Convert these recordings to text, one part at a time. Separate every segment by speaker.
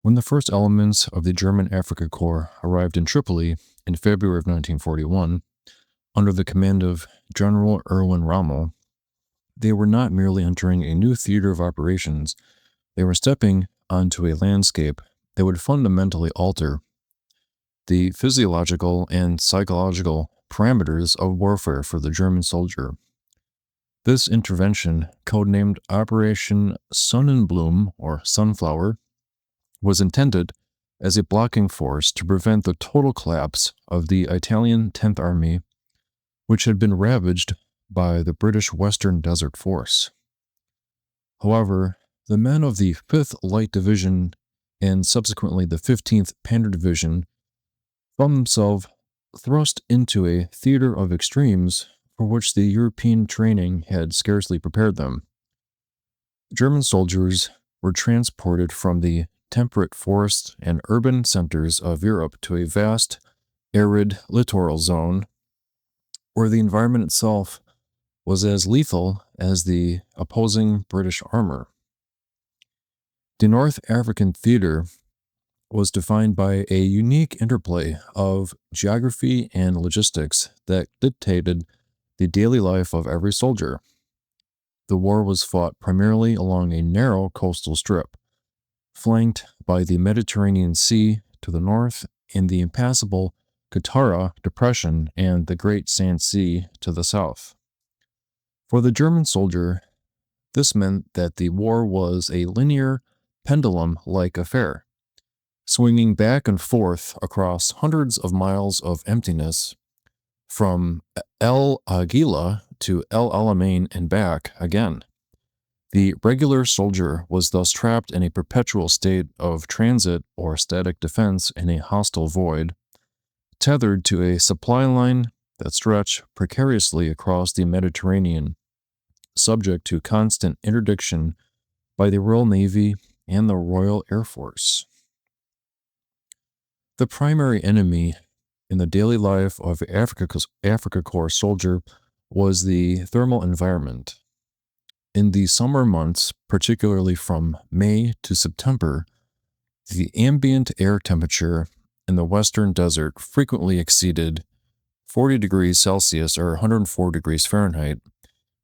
Speaker 1: When the first elements of the German Afrika Korps arrived in Tripoli in February of 1941, under the command of General Erwin Rommel, they were not merely entering a new theater of operations, they were stepping onto a landscape that would fundamentally alter the physiological and psychological parameters of warfare for the German soldier. This intervention, codenamed Operation Sonnenblume or Sunflower, was intended as a blocking force to prevent the total collapse of the Italian 10th Army, which had been ravaged by the British Western Desert Force. However, the men of the 5th Light Division and subsequently the 15th Panzer Division found themselves thrust into a theater of extremes for which the European training had scarcely prepared them. German soldiers were transported from the temperate forests and urban centers of Europe to a vast, arid littoral zone where the environment itself was as lethal as the opposing British armor. The North African theater was defined by a unique interplay of geography and logistics that dictated the daily life of every soldier. The war was fought primarily along a narrow coastal strip, flanked by the Mediterranean Sea to the north and the impassable Qattara Depression and the Great Sand Sea to the south. For the German soldier, this meant that the war was a linear, pendulum-like affair, swinging back and forth across hundreds of miles of emptiness, from El Agila to El Alamein and back again. The regular soldier was thus trapped in a perpetual state of transit or static defense in a hostile void, tethered to a supply line that stretched precariously across the Mediterranean, subject to constant interdiction by the Royal Navy and the Royal Air Force. The primary enemy in the daily life of Afrika Korps soldier was the thermal environment. In the summer months, particularly from May to September, the ambient air temperature in the western desert frequently exceeded 40 degrees Celsius or 104 degrees Fahrenheit,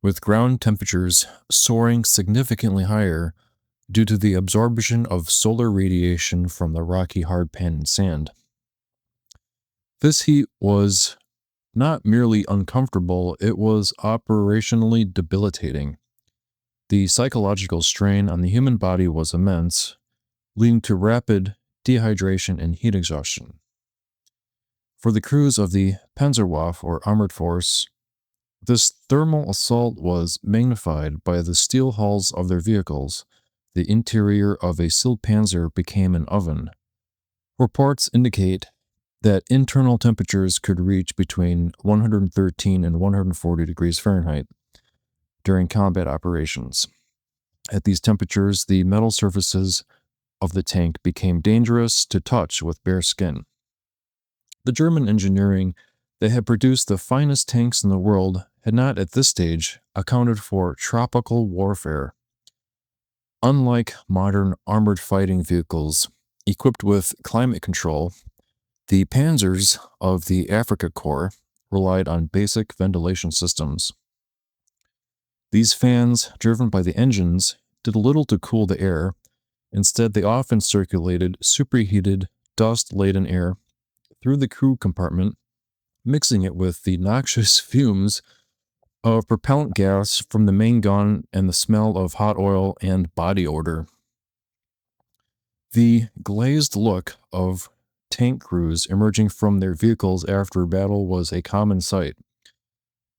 Speaker 1: with ground temperatures soaring significantly higher due to the absorption of solar radiation from the rocky hardpan sand. This heat was not merely uncomfortable, it was operationally debilitating. The psychological strain on the human body was immense, leading to rapid dehydration and heat exhaustion. For the crews of the Panzerwaffe or armored force, this thermal assault was magnified by the steel hulls of their vehicles. The interior of a Sill Panzer became an oven. Reports indicate that internal temperatures could reach between 113 and 140 degrees Fahrenheit during combat operations. At these temperatures, the metal surfaces of the tank became dangerous to touch with bare skin. The German engineering that had produced the finest tanks in the world had not at this stage accounted for tropical warfare. Unlike modern armored fighting vehicles equipped with climate control, the panzers of the Afrika Korps relied on basic ventilation systems. These fans, driven by the engines, did little to cool the air. Instead, they often circulated superheated, dust-laden air through the crew compartment, mixing it with the noxious fumes of propellant gas from the main gun and the smell of hot oil and body odor. The glazed look of tank crews emerging from their vehicles after battle was a common sight,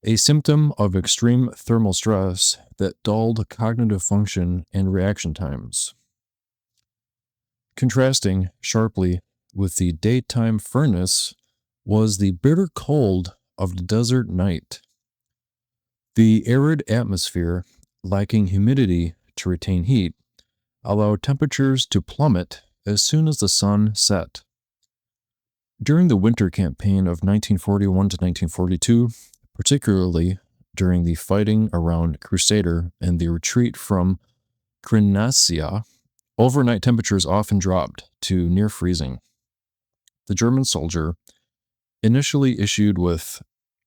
Speaker 1: a symptom of extreme thermal stress that dulled cognitive function and reaction times. Contrasting sharply with the daytime furnace was the bitter cold of the desert night. The arid atmosphere, lacking humidity to retain heat, allowed temperatures to plummet as soon as the sun set. During the winter campaign of 1941 to 1942, particularly during the fighting around Crusader and the retreat from Krinasia, Overnight temperatures often dropped to near freezing. The German soldier, initially issued with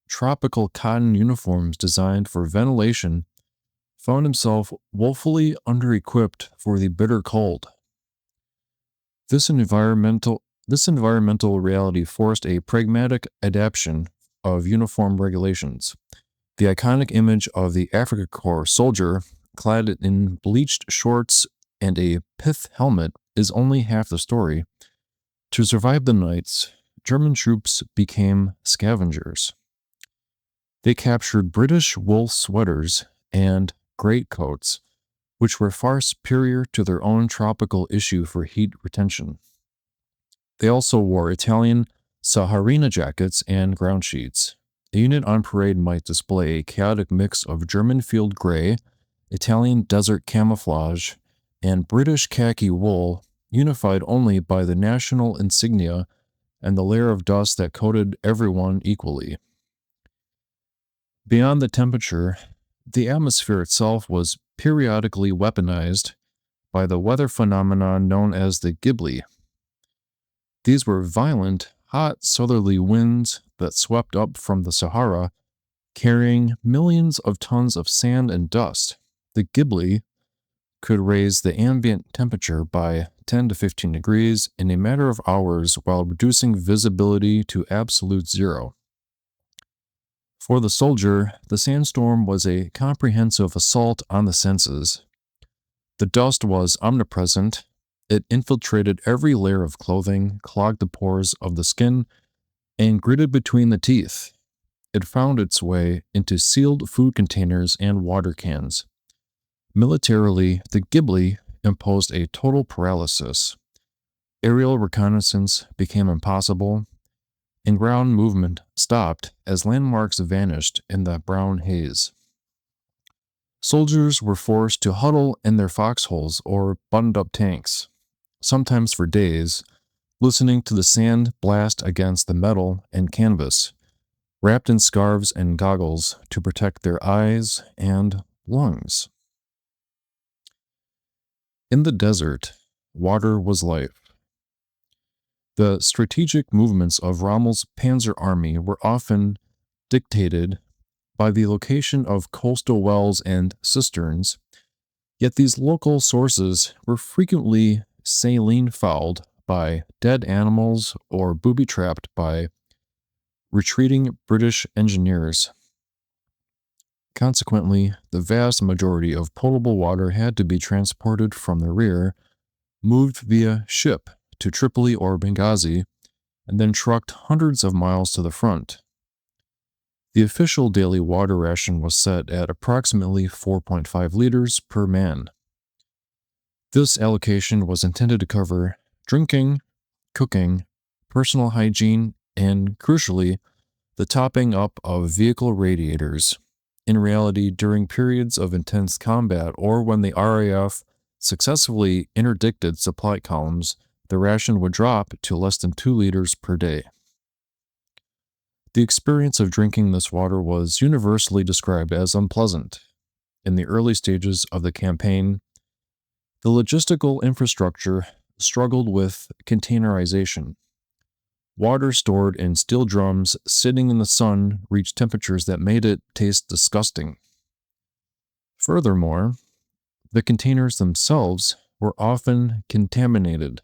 Speaker 1: tropical cotton uniforms designed for ventilation, found himself woefully under-equipped for the bitter cold. This environmental reality forced a pragmatic adaptation of uniform regulations. The iconic image of the Afrika Korps soldier, clad in bleached shorts and a pith helmet, is only half the story. To survive the nights, German troops became scavengers. They captured British wool sweaters and greatcoats, which were far superior to their own tropical issue for heat retention. They also wore Italian Saharina jackets and ground sheets. A unit on parade might display a chaotic mix of German field gray, Italian desert camouflage, and British khaki wool, unified only by the national insignia and the layer of dust that coated everyone equally. Beyond the temperature, the atmosphere itself was periodically weaponized by the weather phenomenon known as the Gibli. These were violent, hot southerly winds that swept up from the Sahara, carrying millions of tons of sand and dust. The Gibli could raise the ambient temperature by 10 to 15 degrees in a matter of hours while reducing visibility to absolute zero. For the soldier, the sandstorm was a comprehensive assault on the senses. The dust was omnipresent. It infiltrated every layer of clothing, clogged the pores of the skin, and gritted between the teeth. It found its way into sealed food containers and water cans. Militarily, the Gibli imposed a total paralysis. Aerial reconnaissance became impossible, and ground movement stopped as landmarks vanished in the brown haze. Soldiers were forced to huddle in their foxholes or buttoned-up tanks, sometimes for days, listening to the sand blast against the metal and canvas, wrapped in scarves and goggles to protect their eyes and lungs. In the desert, water was life. The strategic movements of Rommel's panzer army were often dictated by the location of coastal wells and cisterns, yet these local sources were frequently saline-fouled by dead animals or booby-trapped by retreating British engineers. Consequently, the vast majority of potable water had to be transported from the rear, moved via ship to Tripoli or Benghazi, and then trucked hundreds of miles to the front. The official daily water ration was set at approximately 4.5 liters per man. This allocation was intended to cover drinking, cooking, personal hygiene, and, crucially, the topping up of vehicle radiators. In reality, during periods of intense combat or when the RAF successfully interdicted supply columns, the ration would drop to less than 2 liters per day. The experience of drinking this water was universally described as unpleasant. In the early stages of the campaign, the logistical infrastructure struggled with containerization. Water stored in steel drums sitting in the sun reached temperatures that made it taste disgusting. Furthermore, the containers themselves were often contaminated.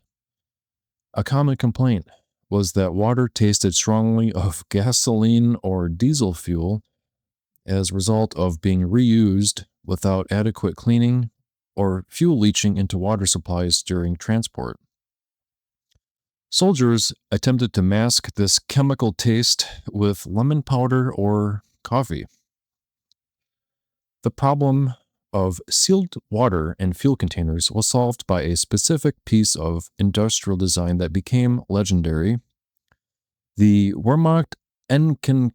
Speaker 1: A common complaint was that water tasted strongly of gasoline or diesel fuel as a result of being reused without adequate cleaning or fuel leaching into water supplies during transport. Soldiers attempted to mask this chemical taste with lemon powder or coffee. The problem of sealed water and fuel containers was solved by a specific piece of industrial design that became legendary: the Wehrmacht Enken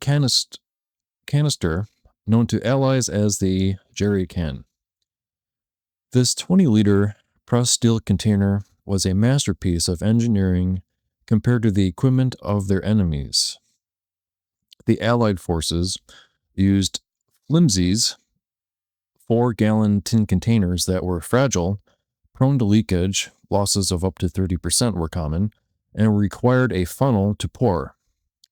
Speaker 1: canister, known to allies as the jerry can. This 20-liter pressed steel container was a masterpiece of engineering compared to the equipment of their enemies. The Allied forces used flimsies, 4-gallon tin containers that were fragile prone to leakage, losses of up to 30% were common, and required a funnel to pour.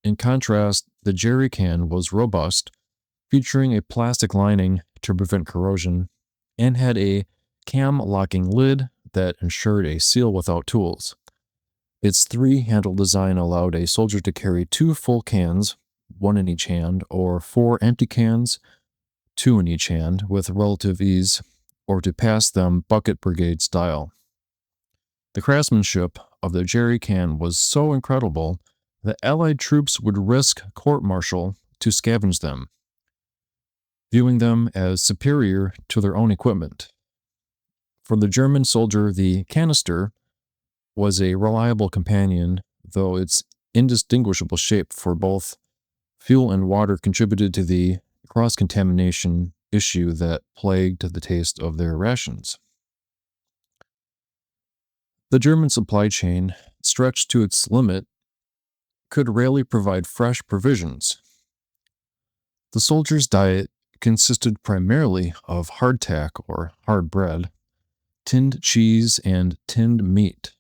Speaker 1: In contrast, the jerry can was robust, featuring a plastic lining to prevent corrosion, and had a cam-locking lid that ensured a seal without tools. Its three-handle design allowed a soldier to carry 2 full cans, 1 in each hand, or 4 empty cans, 2 in each hand, with relative ease, or to pass them bucket brigade style. The craftsmanship of the jerry can was so incredible that Allied troops would risk court-martial to scavenge them, viewing them as superior to their own equipment. For the German soldier, the canister was a reliable companion, though its indistinguishable shape for both fuel and water contributed to the cross-contamination issue that plagued the taste of their rations. The German supply chain, stretched to its limit, could rarely provide fresh provisions. The soldiers' diet consisted primarily of hardtack or hard bread, tinned cheese, and tinned meat.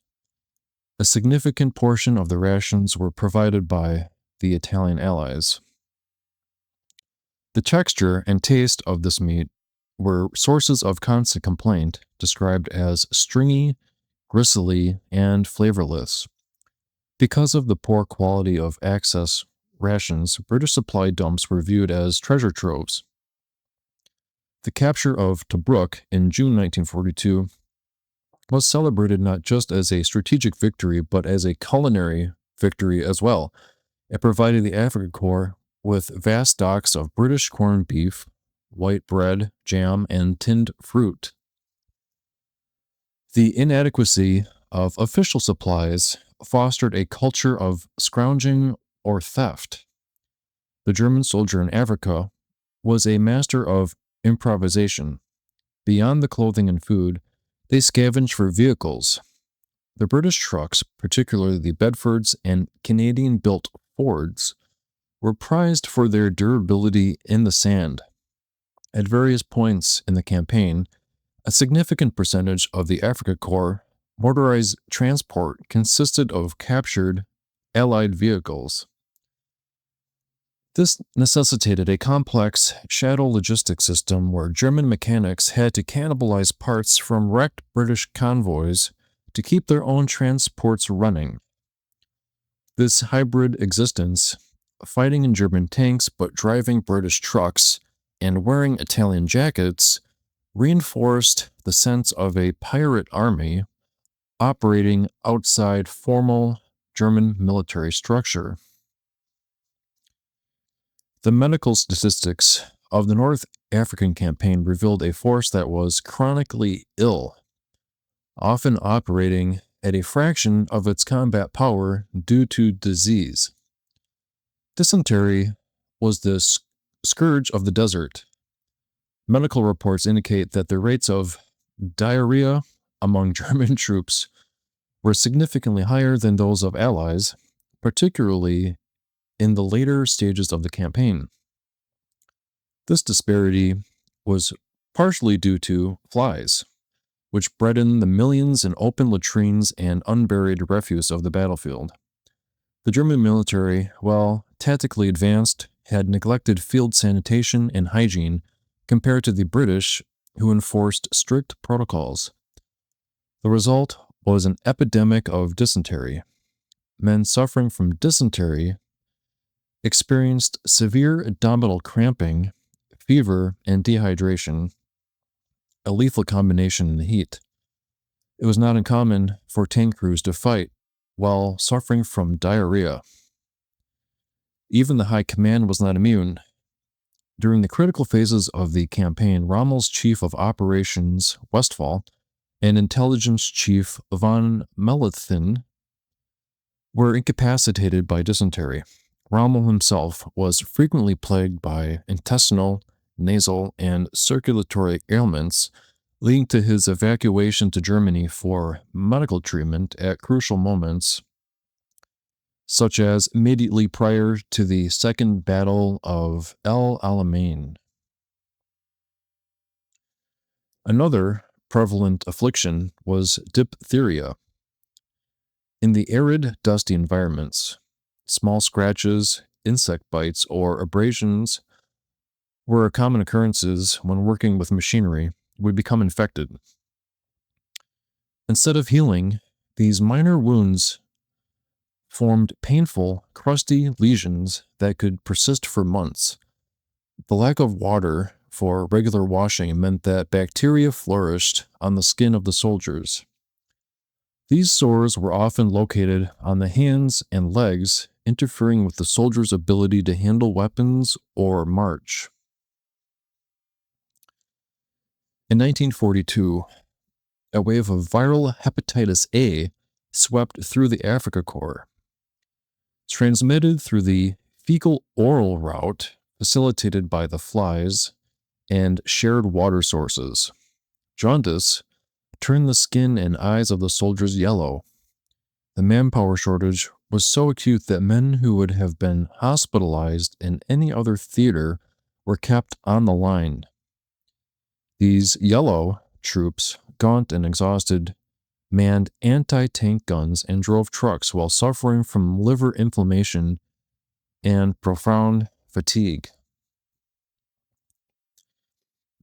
Speaker 1: A significant portion of the rations were provided by the Italian allies. The texture and taste of this meat were sources of constant complaint, described as stringy, gristly, and flavorless. Because of the poor quality of access rations, British supply dumps were viewed as treasure troves. The capture of Tobruk in June 1942 was celebrated not just as a strategic victory, but as a culinary victory as well. It provided the Afrika Korps with vast stocks of British corned beef, white bread, jam, and tinned fruit. The inadequacy of official supplies fostered a culture of scrounging or theft. The German soldier in Africa was a master of improvisation. Beyond the clothing and food, they scavenged for vehicles. The British trucks, particularly the Bedfords and Canadian-built Fords, were prized for their durability in the sand. At various points in the campaign, a significant percentage of the Afrika Korps motorized transport consisted of captured Allied vehicles. This necessitated a complex shadow logistics system where German mechanics had to cannibalize parts from wrecked British convoys to keep their own transports running. This hybrid existence, fighting in German tanks but driving British trucks and wearing Italian jackets, reinforced the sense of a pirate army operating outside formal German military structure. The medical statistics of the North African campaign revealed a force that was chronically ill, often operating at a fraction of its combat power due to disease. Dysentery was the scourge of the desert. Medical reports indicate that the rates of diarrhea among German troops were significantly higher than those of Allies, particularly in the later stages of the campaign. This disparity was partially due to flies, which bred in the millions in open latrines and unburied refuse of the battlefield. The German military, while tactically advanced, had neglected field sanitation and hygiene compared to the British, who enforced strict protocols. The result was an epidemic of dysentery. Men suffering from dysentery experienced severe abdominal cramping, fever, and dehydration, a lethal combination in the heat. It was not uncommon for tank crews to fight while suffering from diarrhea. Even the high command was not immune. During the critical phases of the campaign, Rommel's chief of operations, Westphal, and intelligence chief von Mellenthin were incapacitated by dysentery. Rommel himself was frequently plagued by intestinal, nasal, and circulatory ailments, leading to his evacuation to Germany for medical treatment at crucial moments, such as immediately prior to the Second Battle of El Alamein. Another prevalent affliction was diphtheria. In the arid, dusty environments, small scratches, insect bites, or abrasions were common occurrences when working with machinery would become infected. Instead of healing, these minor wounds formed painful, crusty lesions that could persist for months. The lack of water for regular washing meant that bacteria flourished on the skin of the soldiers. These sores were often located on the hands and legs, interfering with the soldiers' ability to handle weapons or march. In 1942, a wave of viral hepatitis A swept through the Afrika Korps. Transmitted through the fecal-oral route facilitated by the flies and shared water sources, jaundice turned the skin and eyes of the soldiers yellow. The manpower shortage was so acute that men who would have been hospitalized in any other theater were kept on the line. These yellow troops, gaunt and exhausted, manned anti-tank guns and drove trucks while suffering from liver inflammation and profound fatigue.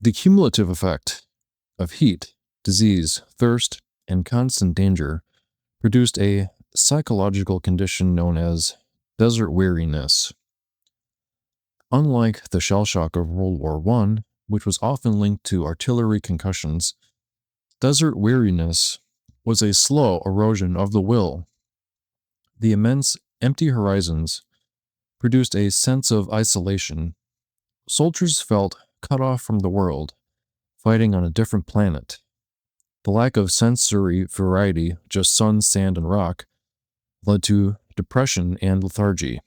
Speaker 1: The cumulative effect of heat, disease, thirst, and constant danger produced a psychological condition known as desert weariness. Unlike the shell shock of World War I, which was often linked to artillery concussions, desert weariness was a slow erosion of the will. The immense, empty horizons produced a sense of isolation. Soldiers felt cut off from the world, fighting on a different planet. The lack of sensory variety, just sun, sand, and rock, led to depression and lethargy.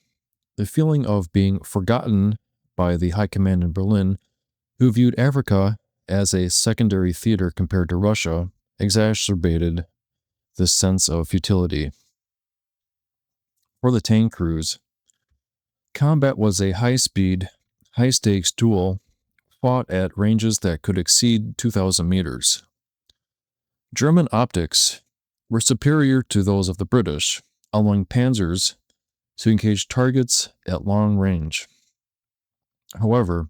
Speaker 1: The feeling of being forgotten by the high command in Berlin, who viewed Africa as a secondary theater compared to Russia, exacerbated this sense of futility. For the tank crews, combat was a high-speed, high-stakes duel fought at ranges that could exceed 2,000 meters. German optics were superior to those of the British, allowing panzers to engage targets at long range. However,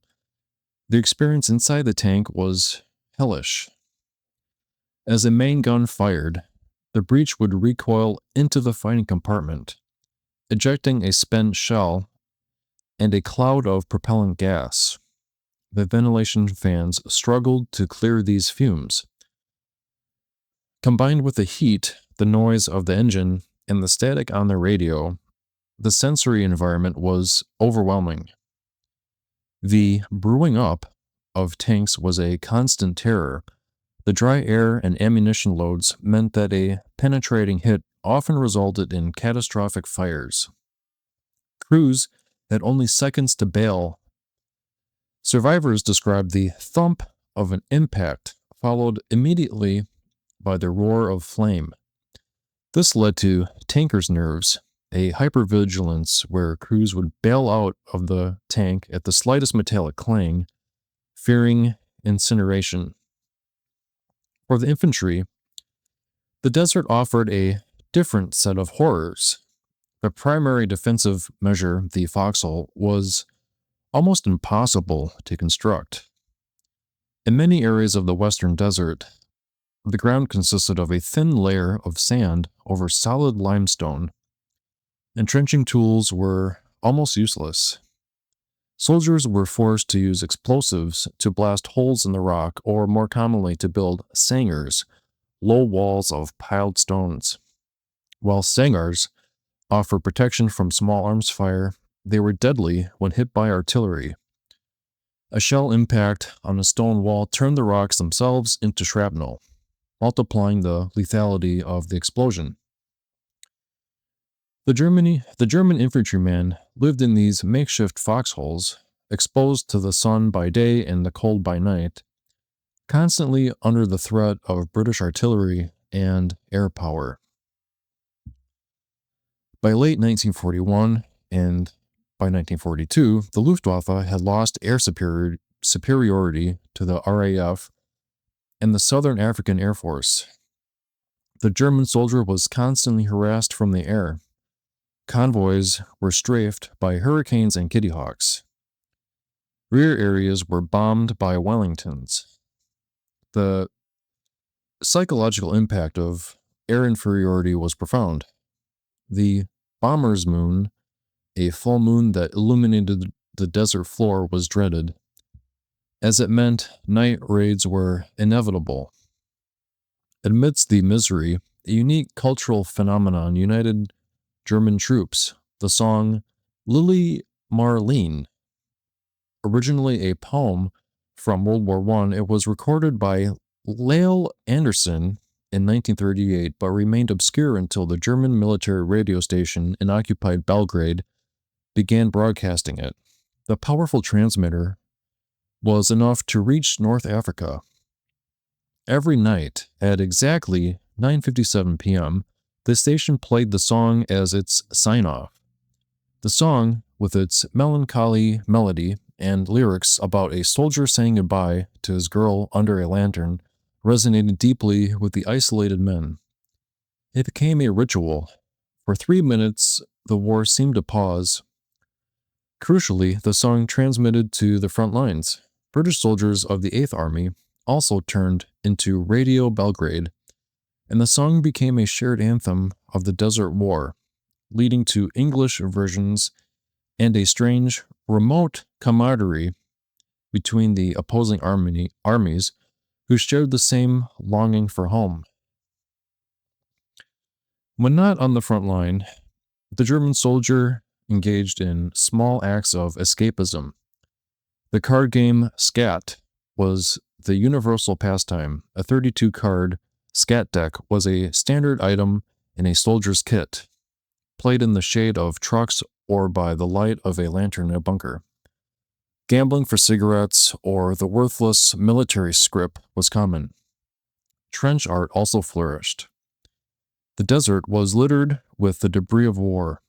Speaker 1: the experience inside the tank was hellish. As a main gun fired, the breech would recoil into the fighting compartment, ejecting a spent shell and a cloud of propellant gas. The ventilation fans struggled to clear these fumes. Combined with the heat, the noise of the engine, and the static on the radio, the sensory environment was overwhelming. The brewing up of tanks was a constant terror. The dry air and ammunition loads meant that a penetrating hit often resulted in catastrophic fires. Crews had only seconds to bail. Survivors described the thump of an impact, followed immediately by the roar of flame. This led to tankers' nerves, a hypervigilance where crews would bail out of the tank at the slightest metallic clang, fearing incineration. For the infantry, the desert offered a different set of horrors. The primary defensive measure, the foxhole, was almost impossible to construct. In many areas of the western desert, the ground consisted of a thin layer of sand over solid limestone. Entrenching tools were almost useless. Soldiers were forced to use explosives to blast holes in the rock, or more commonly to build sangars, low walls of piled stones. While sangars offer protection from small arms fire, they were deadly when hit by artillery. A shell impact on a stone wall turned the rocks themselves into shrapnel, multiplying the lethality of the explosion. The German infantryman lived in these makeshift foxholes, exposed to the sun by day and the cold by night, constantly under the threat of British artillery and air power. By late 1941 and by 1942, the Luftwaffe had lost air superiority to the RAF and the Southern African Air Force. The German soldier was constantly harassed from the air. Convoys were strafed by hurricanes and kitty hawks. Rear areas were bombed by Wellingtons. The psychological impact of air inferiority was profound. The bomber's moon, a full moon that illuminated the desert floor, was dreaded, as it meant night raids were inevitable. Amidst the misery, a unique cultural phenomenon united German troops. The song Lily Marleen, originally a poem from World War I, it was recorded by Lael Anderson in 1938, but remained obscure until the German military radio station in occupied Belgrade began broadcasting it. The powerful transmitter was enough to reach North Africa. Every night at exactly 9:57 p.m., the station played the song as its sign-off. The song, with its melancholy melody and lyrics about a soldier saying goodbye to his girl under a lantern, resonated deeply with the isolated men. It became a ritual. For 3 minutes, the war seemed to pause. Crucially, the song transmitted to the front lines. British soldiers of the 8th Army also turned into Radio Belgrade, and the song became a shared anthem of the Desert War, leading to English versions and a strange, remote camaraderie between the opposing armies who shared the same longing for home. When not on the front line, the German soldier engaged in small acts of escapism. The card game Skat was the universal pastime. A 32-card Skat deck was a standard item in a soldier's kit, played in the shade of trucks or by the light of a lantern in a bunker. Gambling for cigarettes or the worthless military scrip was common. Trench art also flourished. The desert was littered with the debris of war,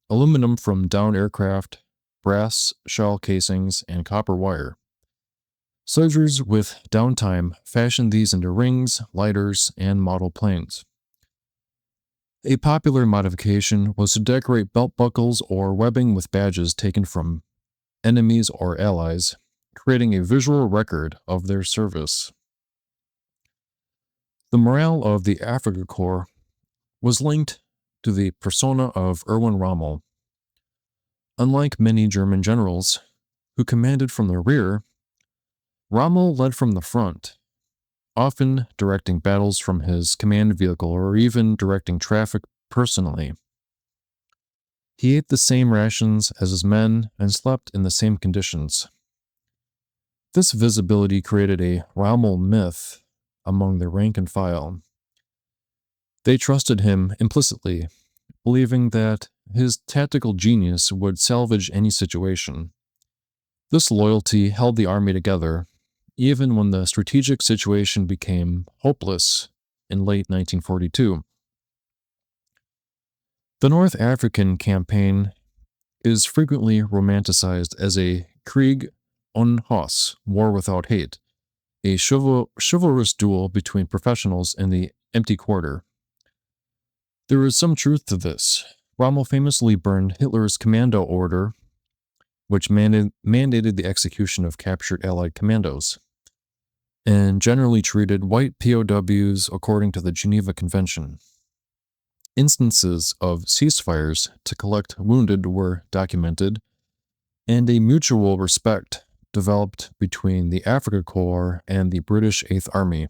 Speaker 1: aluminum from downed aircraft, brass shell casings, and copper wire. Soldiers with downtime fashioned these into rings, lighters, and model planes. A popular modification was to decorate belt buckles or webbing with badges taken from enemies or allies, creating a visual record of their service. The morale of the Afrika Korps was linked to the persona of Erwin Rommel. Unlike many German generals who commanded from the rear, Rommel led from the front, often directing battles from his command vehicle or even directing traffic personally. He ate the same rations as his men and slept in the same conditions. This visibility created a Rommel myth among the rank and file. They trusted him implicitly, believing that his tactical genius would salvage any situation. This loyalty held the army together, even when the strategic situation became hopeless in late 1942. The North African campaign is frequently romanticized as a Krieg ohne Hass, war without hate, a chivalrous duel between professionals in the empty quarter. There is some truth to this. Rommel famously burned Hitler's commando order, which mandated the execution of captured Allied commandos, and generally treated white POWs according to the Geneva Convention. Instances of ceasefires to collect wounded were documented, and a mutual respect developed between the Afrika Korps and the British 8th Army.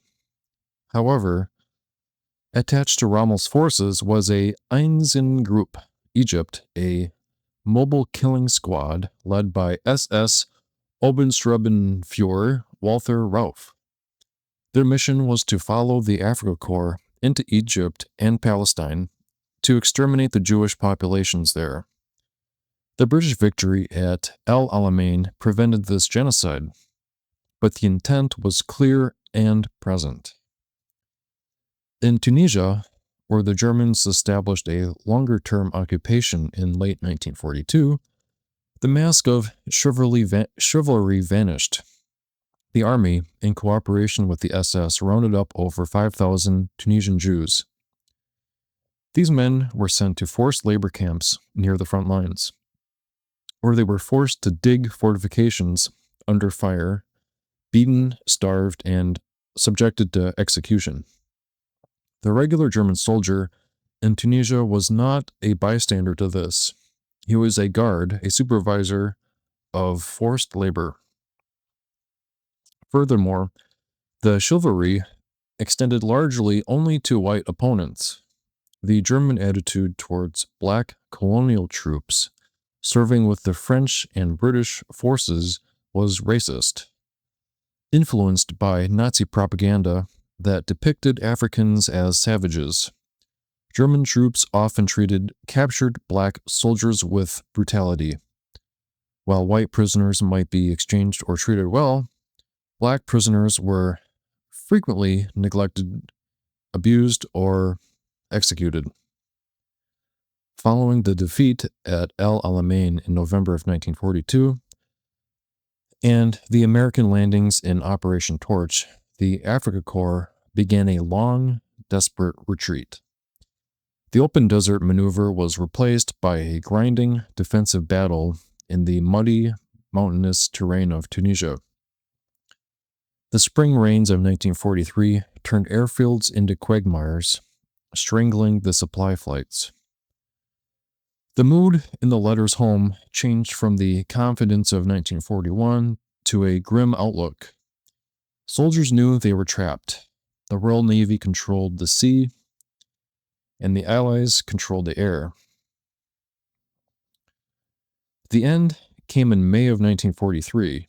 Speaker 1: However, attached to Rommel's forces was a Einsatzgruppe Egypt, a mobile killing squad led by SS Obersturmbannführer Walther Rauff. Their mission was to follow the Afrika Korps into Egypt and Palestine to exterminate the Jewish populations there. The British victory at El Alamein prevented this genocide, but the intent was clear and present. In Tunisia, where the Germans established a longer-term occupation in late 1942, the mask of chivalry vanished. The army, in cooperation with the SS, rounded up over 5,000 Tunisian Jews. These men were sent to forced labor camps near the front lines, where they were forced to dig fortifications under fire, beaten, starved, and subjected to execution. The regular German soldier in Tunisia was not a bystander to this. He was a guard, a supervisor of forced labor. Furthermore, the chivalry extended largely only to white opponents. The German attitude towards black colonial troops serving with the French and British forces was racist, influenced by Nazi propaganda that depicted Africans as savages. German troops often treated captured black soldiers with brutality. While white prisoners might be exchanged or treated well, black prisoners were frequently neglected, abused, or executed. Following the defeat at El Alamein in November of 1942 and the American landings in Operation Torch, the Afrika Korps began a long, desperate retreat. The open desert maneuver was replaced by a grinding defensive battle in the muddy, mountainous terrain of Tunisia. The spring rains of 1943 turned airfields into quagmires, strangling the supply flights. The mood in the letters home changed from the confidence of 1941 to a grim outlook. Soldiers knew they were trapped. The Royal Navy controlled the sea, and the Allies controlled the air. The end came in May of 1943.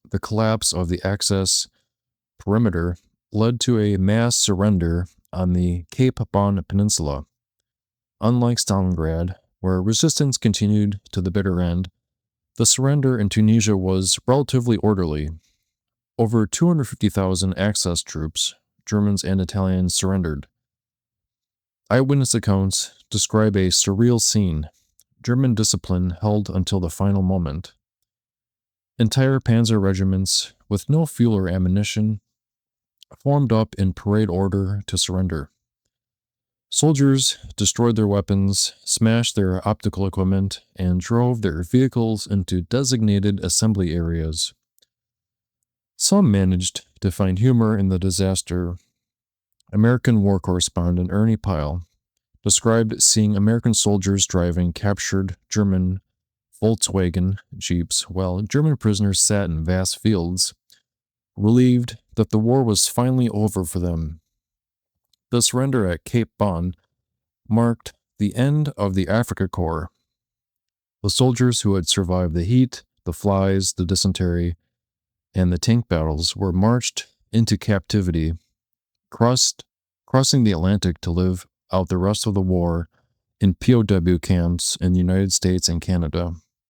Speaker 1: The collapse of the Axis perimeter led to a mass surrender on the Cape Bon Peninsula. Unlike Stalingrad, where resistance continued to the bitter end, the surrender in Tunisia was relatively orderly. Over 250,000 Axis troops, Germans and Italians, surrendered. Eyewitness accounts describe a surreal scene. German discipline held until the final moment. Entire panzer regiments, with no fuel or ammunition, formed up in parade order to surrender. Soldiers destroyed their weapons, smashed their optical equipment, and drove their vehicles into designated assembly areas. Some managed to find humor in the disaster. American war correspondent Ernie Pyle described seeing American soldiers driving captured German Volkswagen Jeeps while German prisoners sat in vast fields, relieved that the war was finally over for them. The surrender at Cape Bon marked the end of the Afrika Korps. The soldiers who had survived the heat, the flies, the dysentery, and the tank battles were marched into captivity, crossing the Atlantic to live out the rest of the war in POW camps in the United States and Canada.